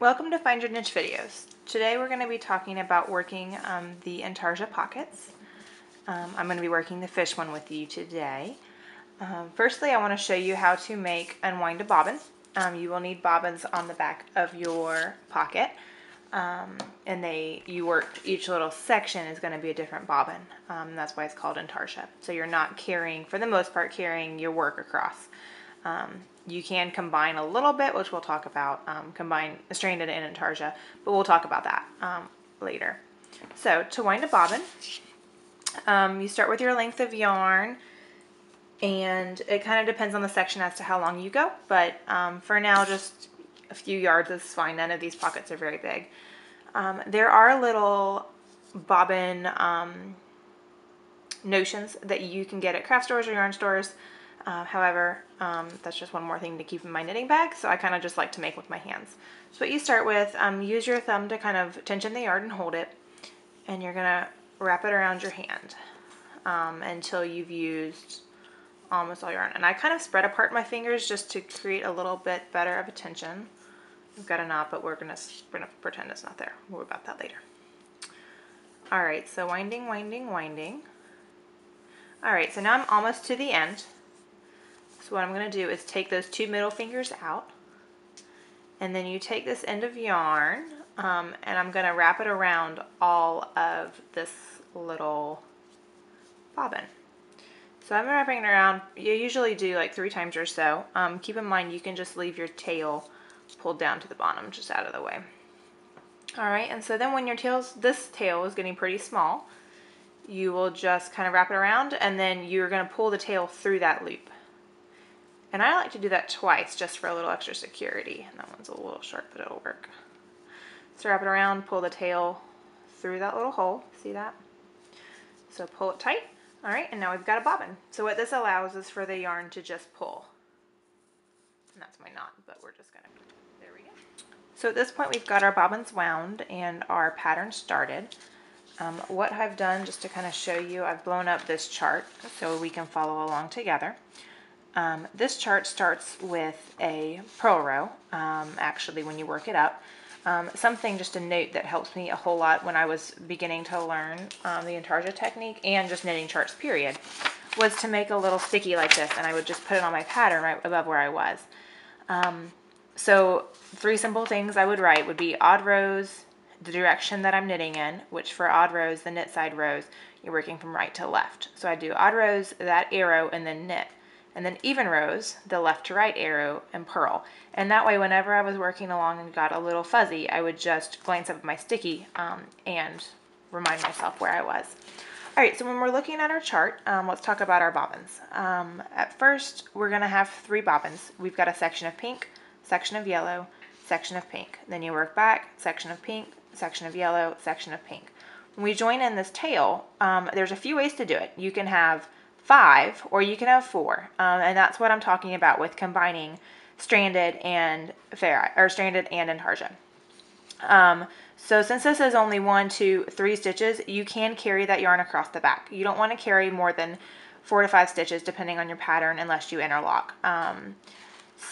Welcome to Find Your Niche Videos. Today we're going to be talking about working the Intarsia pockets. I'm going to be working the fish one with you today. Firstly, I want to show you how to make and wind a bobbin. You will need bobbins on the back of your pocket, and each little section is going to be a different bobbin. That's why it's called Intarsia. So you're not carrying, for the most part, carrying your work across. You can combine a little bit, which we'll talk about, combine stranded and Intarsia, but we'll talk about that later. So to wind a bobbin, you start with your length of yarn, and it kind of depends on the section as to how long you go, but for now just a few yards is fine. None of these pockets are very big. There are little bobbin notions that you can get at craft stores or yarn stores. However, that's just one more thing to keep in my knitting bag, so I kind of just like to make with my hands. So what you start with, use your thumb to kind of tension the yarn and hold it, and you're going to wrap it around your hand until you've used almost all your yarn. And I kind of spread apart my fingers just to create a little bit better of a tension. We've got a knot, but we're gonna pretend it's not there. We'll worry about that later. All right, so winding, winding, winding. All right, so now I'm almost to the end. So what I'm going to do is take those two middle fingers out, and then you take this end of yarn, and I'm going to wrap it around all of this little bobbin. So I'm wrapping it around. You usually do like 3 times or so. Keep in mind you can just leave your tail pulled down to the bottom, just out of the way. All right, and so then when this tail is getting pretty small, you will just kind of wrap it around, and then you're going to pull the tail through that loop. And I like to do that twice just for a little extra security. That one's a little sharp, but it'll work. So wrap it around, pull the tail through that little hole. See that? So pull it tight. All right, and now we've got a bobbin. So what this allows is for the yarn to just pull. And that's my knot, but we're just gonna, there we go. So at this point we've got our bobbins wound and our pattern started. What I've done, just to kind of show you, I've blown up this chart so we can follow along together. This chart starts with a purl row, actually, when you work it up. Something just a note that helps me a whole lot when I was beginning to learn the Intarsia technique and just knitting charts period, was to make a little sticky like this, and I would just put it on my pattern right above where I was. So 3 simple things I would write would be odd rows, the direction that I'm knitting in, which for odd rows, the knit side rows, you're working from right to left. So I do odd rows, that arrow, and then knit. And then even rows, the left to right arrow, and purl. And that way, whenever I was working along and got a little fuzzy, I would just glance up at my sticky and remind myself where I was. All right, so when we're looking at our chart, let's talk about our bobbins. At first, we're gonna have 3 bobbins. We've got a section of pink, section of yellow, section of pink. Then you work back, section of pink, section of yellow, section of pink. When we join in this tail, there's a few ways to do it. You can have 5 or you can have 4, and that's what I'm talking about with combining stranded and Intarsia. So since this is only 1, 2, 3 stitches, you can carry that yarn across the back. You don't want to carry more than 4 to 5 stitches depending on your pattern unless you interlock.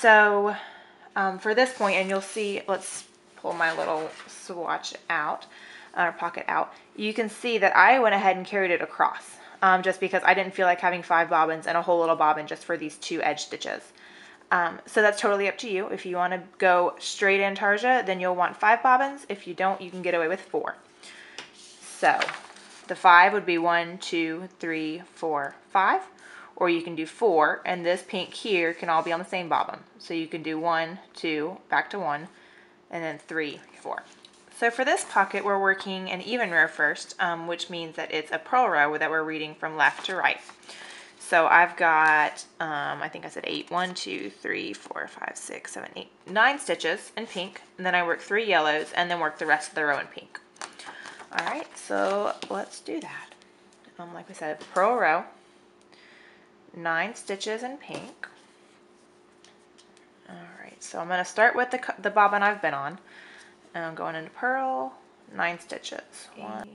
For this point, and you'll see, let's pull my little swatch out, or pocket out, you can see that I went ahead and carried it across. Just because I didn't feel like having 5 bobbins and a whole little bobbin just for these 2 edge stitches. So that's totally up to you. If you want to go straight Intarsia, then you'll want 5 bobbins. If you don't, you can get away with 4. So the 5 would be 1, 2, 3, 4, 5. Or you can do 4, and this pink here can all be on the same bobbin. So you can do 1, 2, back to 1, and then 3, 4. So for this pocket, we're working an even row first, which means that it's a purl row that we're reading from left to right. So I've got, I think I said 8, 1, 2, 3, 4, 5, 6, 7, 8, 9 stitches in pink, and then I work 3 yellows, and then work the rest of the row in pink. All right, so let's do that. Like we said, purl row, 9 stitches in pink. All right, so I'm going to start with the bobbin I've been on. And I'm going into purl, 9 stitches. 1,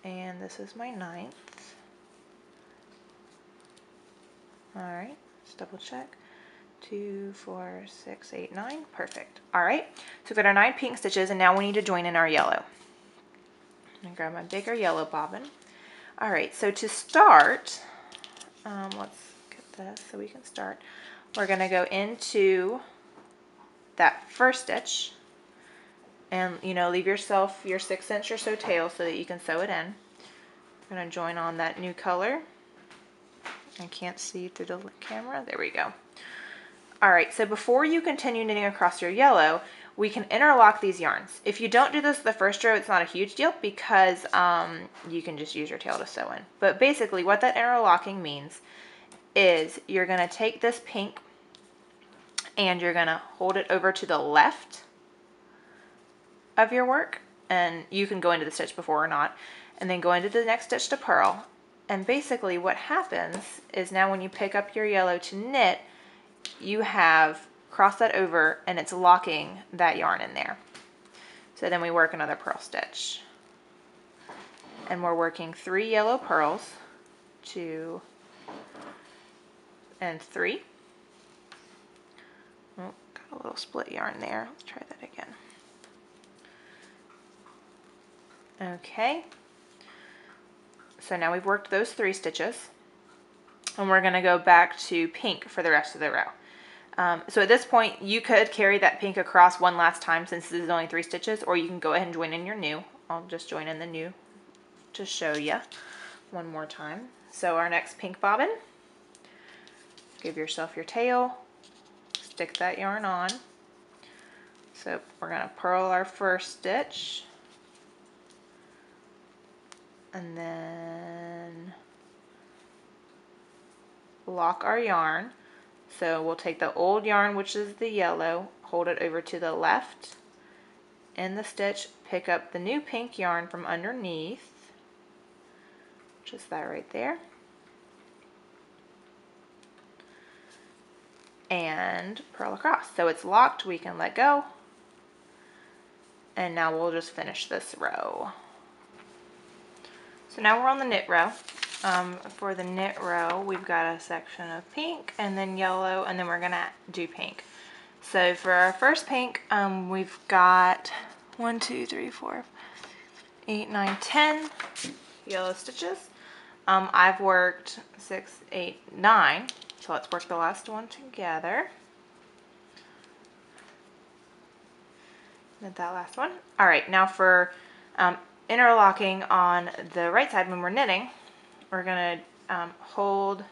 and this is my 9th. All right, let's double check. 2, 4, 6, 8, 9. Perfect. All right, so we've got our 9 pink stitches, and now we need to join in our yellow. I'm gonna grab my bigger yellow bobbin. All right, so to start, let's get this so we can start. We're gonna go into that first stitch, and leave yourself your 6" or so tail so that you can sew it in. We're gonna join on that new color. I can't see through the camera. There we go. All right, so before you continue knitting across your yellow, we can interlock these yarns. If you don't do this the first row, it's not a huge deal because you can just use your tail to sew in. But basically what that interlocking means is you're gonna take this pink and you're gonna hold it over to the left of your work, and you can go into the stitch before or not, and then go into the next stitch to purl. And basically what happens is now when you pick up your yellow to knit, you have crossed that over and it's locking that yarn in there. So then we work another purl stitch. And we're working 3 yellow purls, 2 and 3. Oh, got a little split yarn there. Let's try that again. Okay. So now we've worked those 3 stitches, and we're going to go back to pink for the rest of the row. So at this point, you could carry that pink across one last time since this is only 3 stitches, or you can go ahead and join in your new. I'll just join in the new to show you one more time. So our next pink bobbin, give yourself your tail, stick that yarn on. So we're going to purl our first stitch, and then lock our yarn. So we'll take the old yarn, which is the yellow, hold it over to the left in the stitch, pick up the new pink yarn from underneath, just that right there, and purl across. So it's locked, we can let go, and now we'll just finish this row. So now we're on the knit row. For the knit row, we've got a section of pink and then yellow, and then we're gonna do pink. So for our first pink, we've got 1, 2, 3, 4, 8, 9, 10 yellow stitches. I've worked 6, 8, 9. So let's work the last one together. Knit that last one. All right, now for interlocking on the right side when we're knitting, we're gonna hold,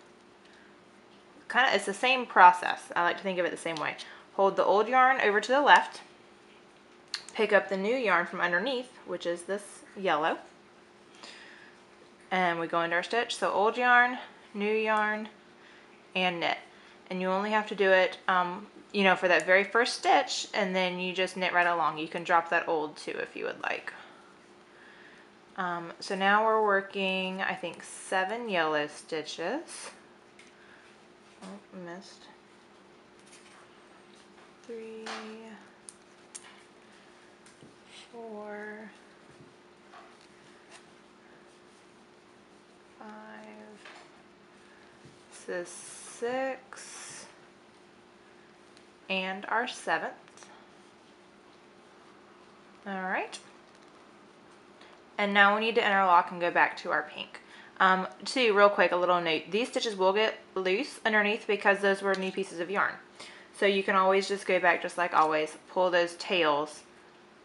it's the same process. I like to think of it the same way. Hold the old yarn over to the left, pick up the new yarn from underneath, which is this yellow, and we go into our stitch. So old yarn, new yarn, and knit. And you only have to do it, for that very first stitch, and then you just knit right along. You can drop that old too if you would like. So now we're working, I think, 7 yellow stitches. Oh, missed. 3, 4, 5, this is 6, and our 7th. All right. And now we need to interlock and go back to our pink. Too, real quick, a little note. These stitches will get loose underneath because those were new pieces of yarn. So you can always just go back, just like always, pull those tails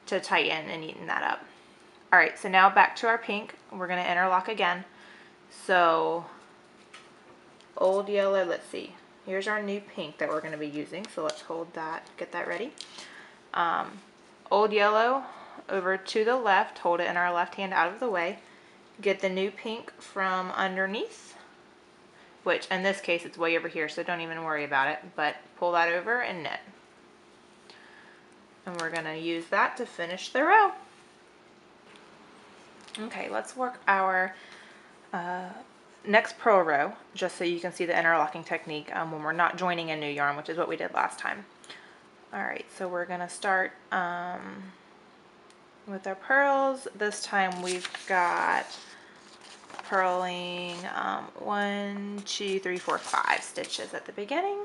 to tighten and neaten that up. All right, so now back to our pink. We're gonna interlock again. So old yellow, let's see. Here's our new pink that we're gonna be using. So let's hold that, get that ready. Old yellow over to the left, hold it in our left hand out of the way, get the new pink from underneath, which in this case it's way over here, so don't even worry about it, but pull that over and knit. And we're going to use that to finish the row. Okay, let's work our next purl row, just so you can see the interlocking technique when we're not joining a new yarn, which is what we did last time. Alright, so we're going to start with our purls. This time we've got purling 1, 2, 3, 4, 5 stitches at the beginning.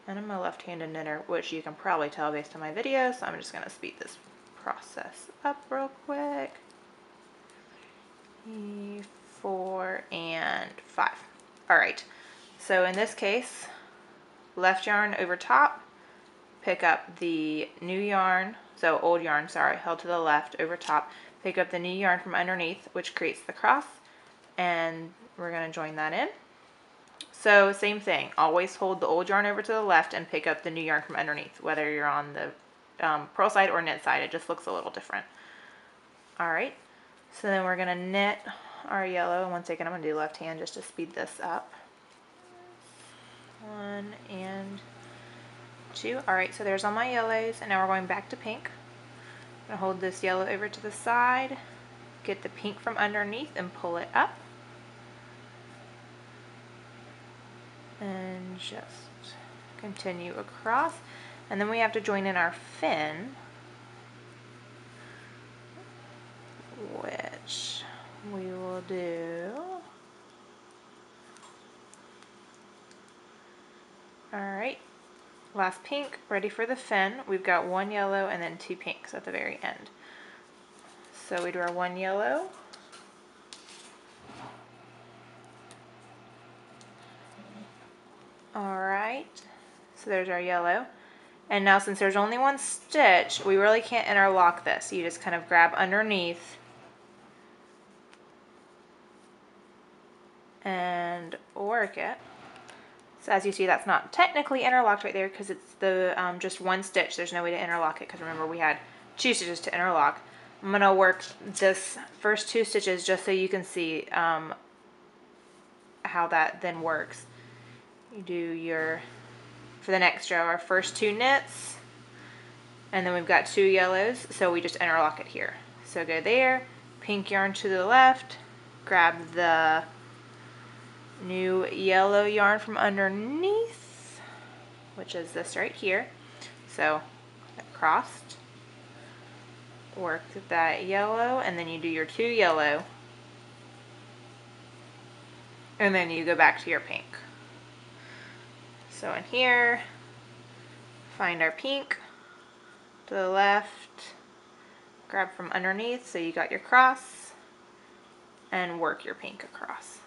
And I'm a left-handed knitter, which you can probably tell based on my video, so I'm just going to speed this process up real quick. 4 and 5. All right, so in this case, left yarn over top, pick up the new yarn, so old yarn, sorry, held to the left over top, pick up the new yarn from underneath, which creates the cross, and we're going to join that in. So same thing, always hold the old yarn over to the left and pick up the new yarn from underneath, whether you're on the purl side or knit side, it just looks a little different. All right, so then we're going to knit our yellow. One second, I'm going to do left hand just to speed this up. 1 and 2. All right, so there's all my yellows, and now we're going back to pink. I'm going to hold this yellow over to the side, get the pink from underneath and pull it up. And just continue across, and then we have to join in our fin, which we will do. Alright, last pink, ready for the fin. We've got 1 yellow and then 2 pinks at the very end. So we do our 1 yellow, alright, so there's our yellow. And now since there's only 1 stitch, we really can't interlock this. You just kind of grab underneath and work it. So as you see, that's not technically interlocked right there because it's the just 1 stitch. There's no way to interlock it because remember we had 2 stitches to interlock. I'm going to work this first 2 stitches just so you can see how that then works. You do your, for the next row, our first 2 knits, and then we've got 2 yellows, so we just interlock it here. So go there, pink yarn to the left, grab the new yellow yarn from underneath, which is this right here. So crossed, work that yellow, and then you do your 2 yellow, and then you go back to your pink. So in here, find our pink to the left, grab from underneath so you got your cross, and work your pink across.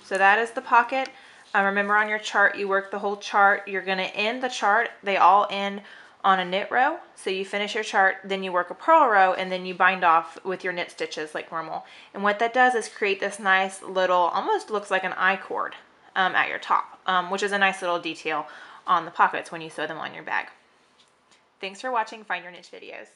So that is the pocket. Remember on your chart, you work the whole chart. You're going to end the chart. They all end on a knit row. So you finish your chart, then you work a purl row, and then you bind off with your knit stitches like normal. And what that does is create this nice little, almost looks like an I-cord at your top, which is a nice little detail on the pockets when you sew them on your bag. Thanks for watching Find Your Niche videos.